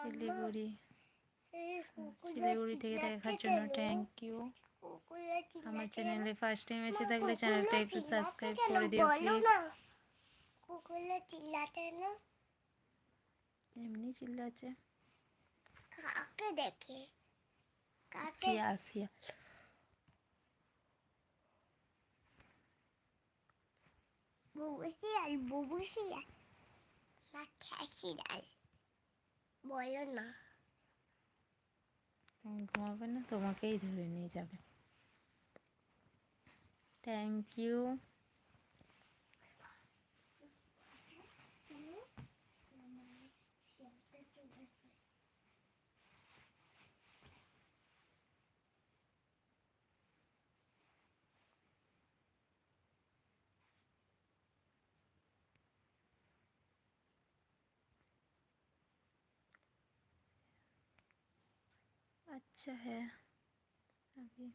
শিলিগুড়ি শিলিগুড়ি থেকে দেখার জন্য থ্যাংক ইউ। আমার চ্যানেলে ফার্স্ট টাইম এসে থাকলে চ্যানেলটা একটু সাবস্ক্রাইব করে দিও প্লিজ। কুকুরে চিল্লাতে না, এমনি চিল্লাচ্ছে। কাকে দেখে? শিয়াল শিয়াল। বুবু শিয়াল না শিয়াল বলো না। তুমি ঘুমাবে না, তোমাকেই ধরে নিয়ে যাবে। Thank you. अच्छा है अभी।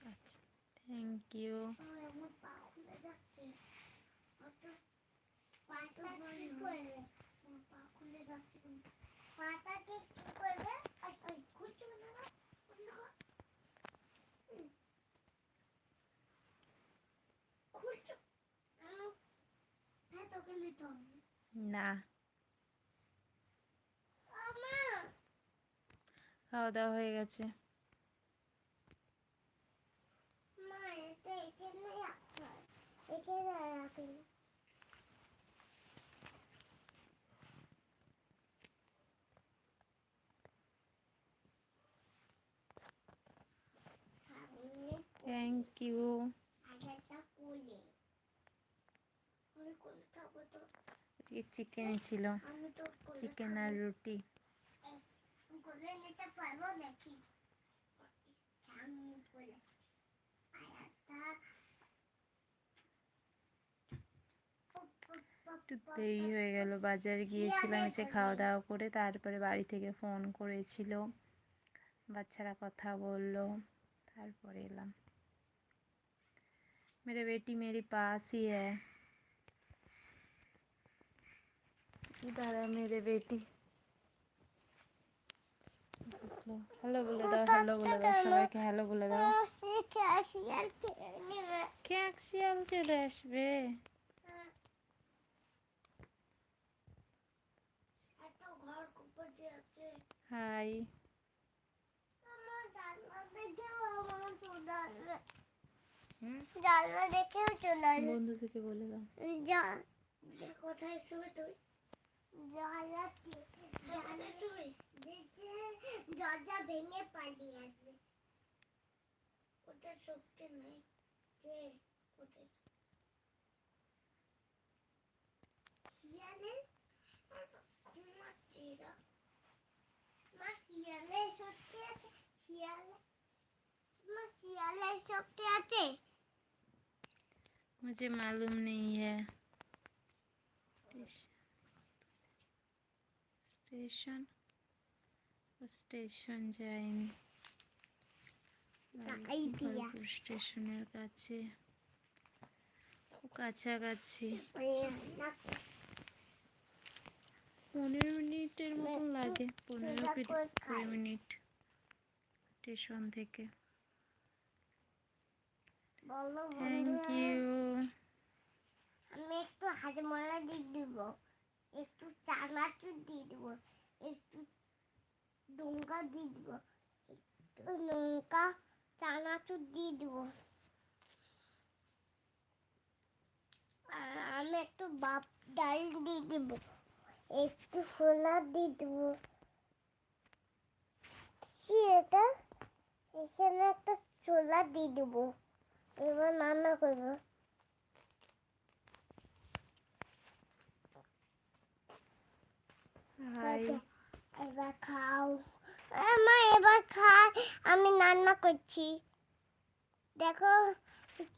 अच्छा थैंक यू। না খাওয়া দাওয়া হয়ে গেছে। Thank you. চিকেন ছিল, চিকেন আর রুটি। একটু দেরি হয়ে গেল, বাজারে গিয়েছিলাম, এসে খাওয়া দাওয়া করে তারপরে বাড়ি থেকে ফোন করেছিল, বাচ্চারা কথা বললো, তারপরে এলাম। मेरी बेटी मेरे पास ही है, इधर है मेरी बेटी। हेलो बोले दो, हेलो बोले दो, সবাইকে হ্যালো বলে দাও। কে শিয়াল চলে আসবে? হাই জানলা দেখেও চলে আসবে। বন্ধুদেরকে বলে দাও কোথায় শুবে তুই? দরজা ভেঙে পালিয়ে আসবে, ওটা শক্তি নেই। কে কোথায় শিয়ালে ঘুমাচ্ছিরা? মা শিয়ালে শক্তি আছে? শিয়ালে শক্তি আছে? मुझे मालूम नहीं है। स्टेशन स्टेशन যায়নি, খড়গপুর স্টেশনের কাছে, কাছাকাছি 15 মিনিটের মতন লাগে, 15-20 মিনিট স্টেশন থেকে। Thank you. আমি একটু হাজমলা দিয়ে দিব, একটু চানাচুর দিয়ে দিব, একটু লঙ্কা দিয়ে দিব, একটু লঙ্কা চানাচুর দিয়ে দিব, আর আমি একটু বাপ ডাল দিয়ে দিব, একটু ছোলা দিয়ে দিব। কি এটা? এখানে একটা ছোলা দিয়ে দিব, এবার রান্না করবো। এবার খাও মা, এবার খাই, আমি রান্না করছি। দেখো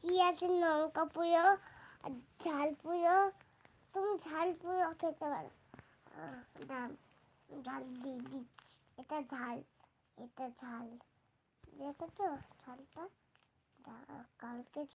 কি আছে, লঙ্কা পুয়ো আর ঝাল পুয়ো। তুমি ঝাল পুয়ো খেতে পারো। দাম ঝাল দিয়ে দিচ্ছি, এটা ঝাল, এটা ঝাল, দেখেছো ঝালটা? কালকে